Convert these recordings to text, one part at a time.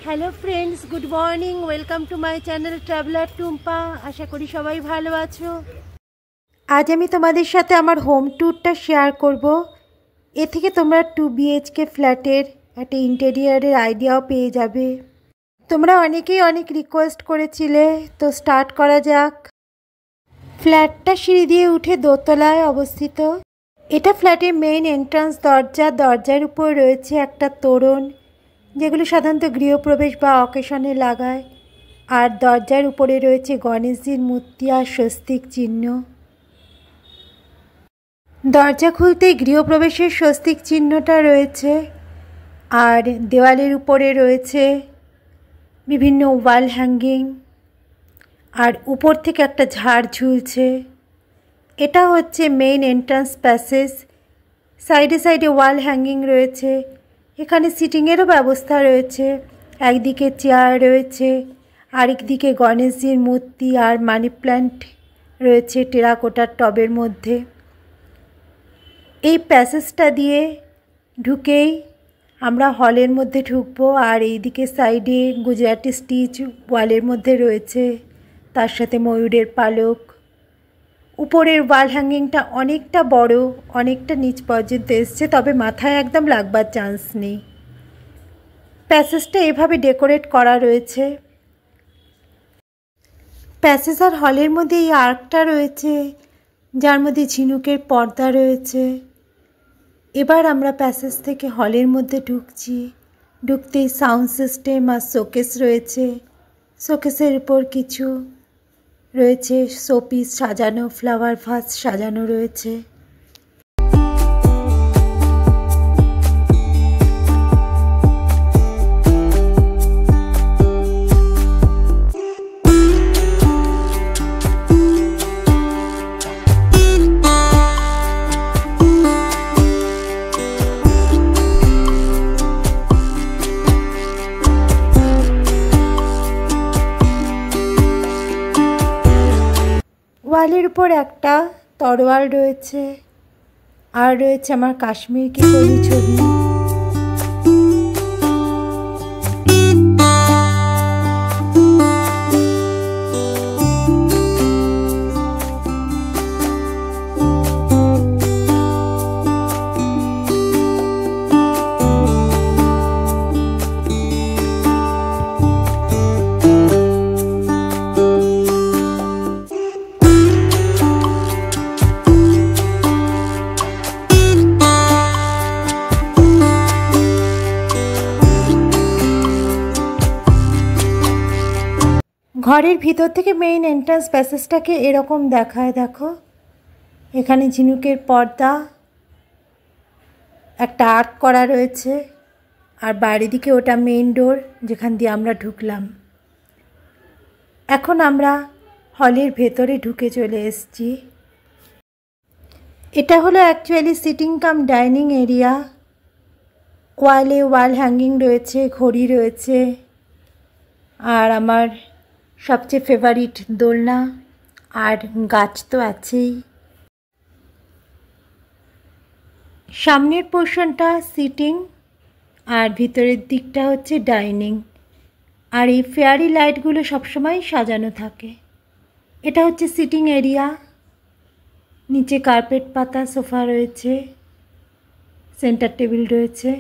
Hello friends, good morning. Welcome to my channel traveller Tumpa. আশা করি সবাই ভালো আছো। আজ আমি তোমাদের সাথে আমার হোম ট্যুরটা শেয়ার করব। এ থেকে তোমরা 2 BHK ফ্ল্যাটের একটা ইন্টেরিয়ারের আইডিয়াও পেয়ে যাবে। তোমরা অনেকেই অনেক রিকোয়েস্ট করেছিলে, তো স্টার্ট করা যাক। ফ্ল্যাটটা সিঁড়ি দিয়ে উঠে দোতলায় অবস্থিত। এটা ফ্ল্যাটের মেইন এন্ট্রান্স দরজা। দরজার উপর রয়েছে একটা তোরণ, যেগুলো সাধারণত গৃহপ্রবেশ বা অকেশনে লাগায়। আর দরজার উপরে রয়েছে গণেশজির মূর্তি আর স্বস্তিক চিহ্ন। দরজা খুলতেই গৃহপ্রবেশের স্বস্তিক চিহ্নটা রয়েছে। আর দেওয়ালের উপরে রয়েছে বিভিন্ন ওয়াল হ্যাঙ্গিং, আর উপর থেকে একটা ঝাড় ঝুলছে। এটা হচ্ছে মেইন এন্ট্রান্স প্যাসেজ। সাইডে সাইডে ওয়াল হ্যাঙ্গিং রয়েছে। এখানে সিটিংয়েরও ব্যবস্থা রয়েছে। একদিকে চেয়ার রয়েছে, আরেকদিকে গণেশজির মূর্তি আর মানি প্ল্যান্ট রয়েছে টেরাকোটার টবের মধ্যে। এই প্যাসেজটা দিয়ে ঢুকেই আমরা হলের মধ্যে ঢুকবো। আর এইদিকে সাইডে গুজরাটি স্টিচ ওয়ালের মধ্যে রয়েছে, তার সাথে ময়ূরের পালক। উপরের ওয়াল হ্যাঙ্গিংটা অনেকটা বড়, অনেকটা নিচ পর্যন্ত এসছে, তবে মাথায় একদম লাগবার চান্স নেই। প্যাসেজটা এভাবে ডেকোরেট করা রয়েছে। প্যাসেজ আর হলের মধ্যে এই আর্কটা রয়েছে, যার মধ্যে ঝিনুকের পর্দা রয়েছে। এবার আমরা প্যাসেজ থেকে হলের মধ্যে ঢুকছি। ঢুকতেই সাউন্ড সিস্টেম আর শোকেস রয়েছে। শোকেসের উপর কিছু রয়েছে শোপিস সাজানো, ফ্লাওয়ার ভাস সাজানো রয়েছে। ওয়ালের উপর একটা তরোয়াল রয়েছে, আর রয়েছে আমার কাশ্মীর কি কলি ছবি। ঘরের ভিতর থেকে মেইন এন্ট্রান্স প্যাসেজটাকে এরকম দেখায়। দেখো, এখানে ঝিনুকের পর্দা, একটা আর্ক করা রয়েছে, আর বাইরের দিকে ওটা মেইন ডোর, যেখান দিয়ে আমরা ঢুকলাম। এখন আমরা হলের ভেতরে ঢুকে চলে এসেছি। এটা হলো actually sitting cum dining area. ওয়ালে ওয়াল হ্যাঙ্গিং রয়েছে, ঘড়ি রয়েছে, আর আমার সবচেয়ে ফেভারিট দোলনা, আর গাছ তো আছেই। সামনের পোর্শনটা সিটিং, আর ভিতরের দিকটা হচ্ছে ডাইনিং। আর এই ফেয়ারি লাইটগুলো সবসময় সাজানো থাকে। এটা হচ্ছে সিটিং এরিয়া। নিচে কার্পেট পাতা, সোফা রয়েছে, সেন্টার টেবিল রয়েছে।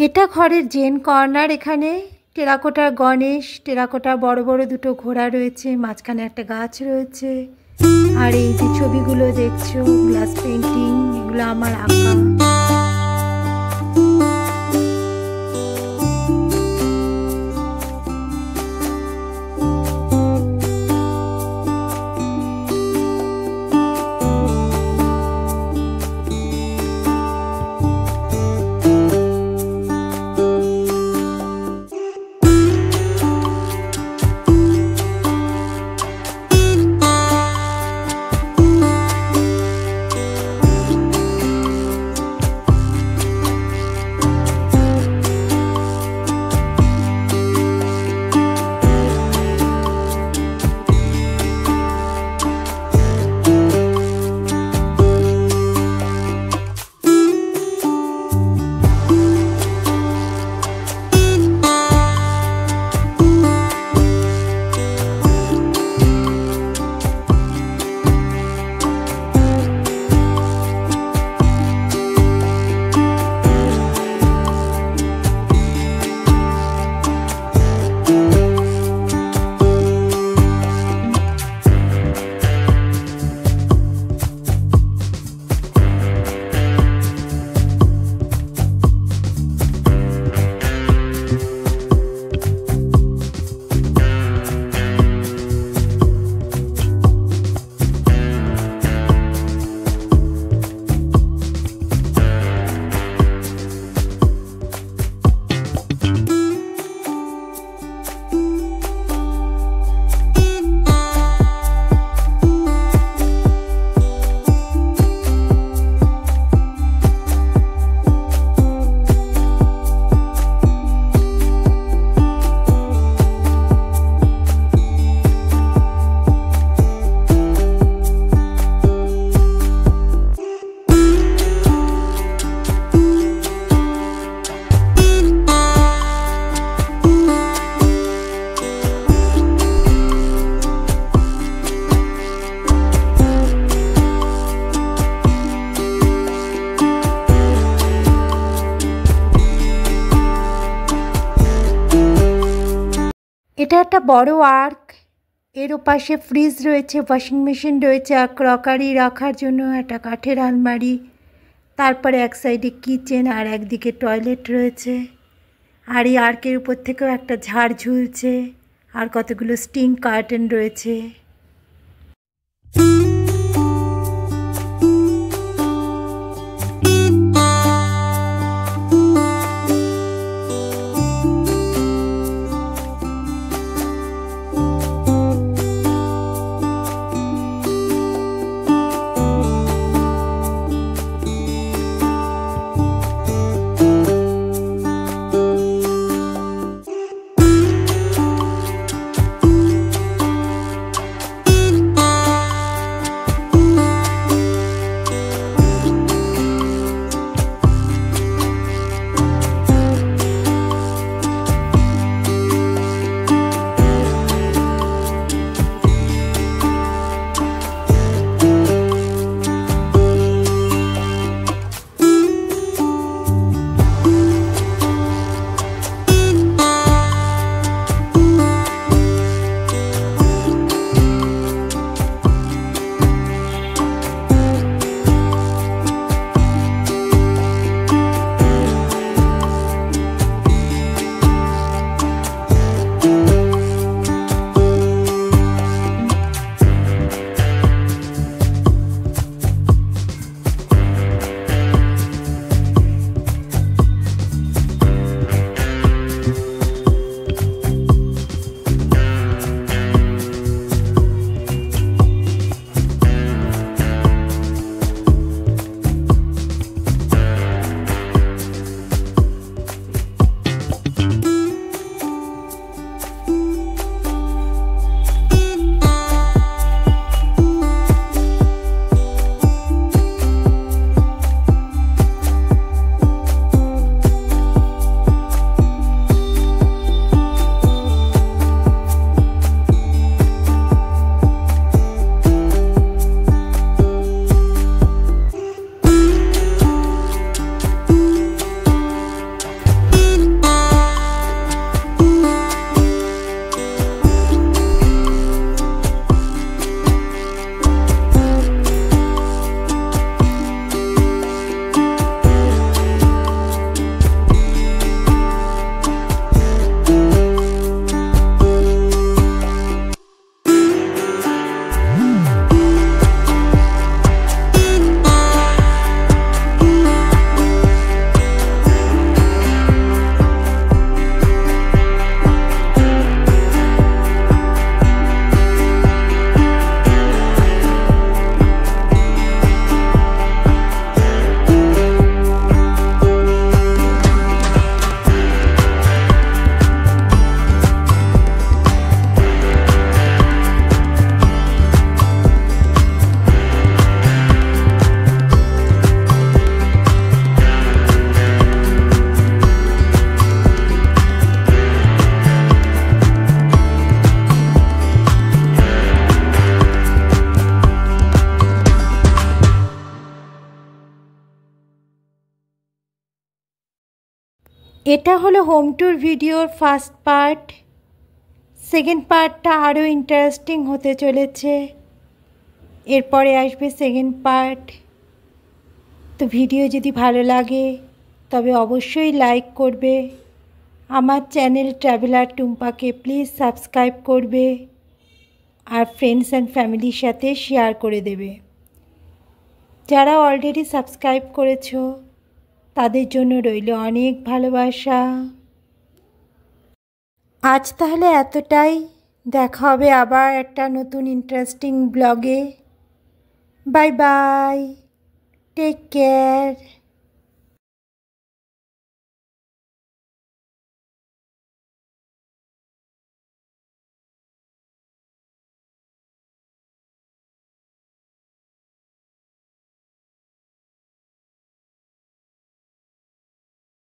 এটা ঘরের জেন কর্নার। এখানে টেরাকোটার গণেশ, টেরাকোটার বড় বড় দুটো ঘোড়া রয়েছে, মাঝখানে একটা গাছ রয়েছে। আর এই যে ছবিগুলো দেখছো, গ্লাস পেন্টিং, এগুলো আমার আঁকা। এটা একটা বড় আর্ক। এর ওপাশে ফ্রিজ রয়েছে, ওয়াশিং মেশিন রয়েছে, আর ক্রকারি রাখার জন্য একটা কাঠের আলমারি। তারপরে এক সাইডে কিচেন আর একদিকে টয়লেট রয়েছে। আর এই আর্কের উপর থেকেও একটা ঝাড় ঝুলছে, আর কতগুলো স্টিং কার্টেন রয়েছে। এটা হলো হোম ট্যুর ভিডিওর ফার্স্ট পার্ট। সেকেন্ড পার্টটা আরও ইন্টারেস্টিং হতে চলেছে। এরপরে আসবে সেকেন্ড পার্ট। তো ভিডিও যদি ভালো লাগে তবে অবশ্যই লাইক করবে। আমার চ্যানেল ট্রাভেলার টুম্পাকে প্লিজ সাবস্ক্রাইব করবে আর ফ্রেন্ডস অ্যান্ড ফ্যামিলির সাথে শেয়ার করে দেবে। যারা অলরেডি সাবস্ক্রাইব করেছো তাদের জন্য রইল অনেক ভালোবাসা। আজ তাহলে এতটাই। দেখা হবে আবার একটা নতুন ইন্টারেস্টিং ব্লগে। Bye bye, take care.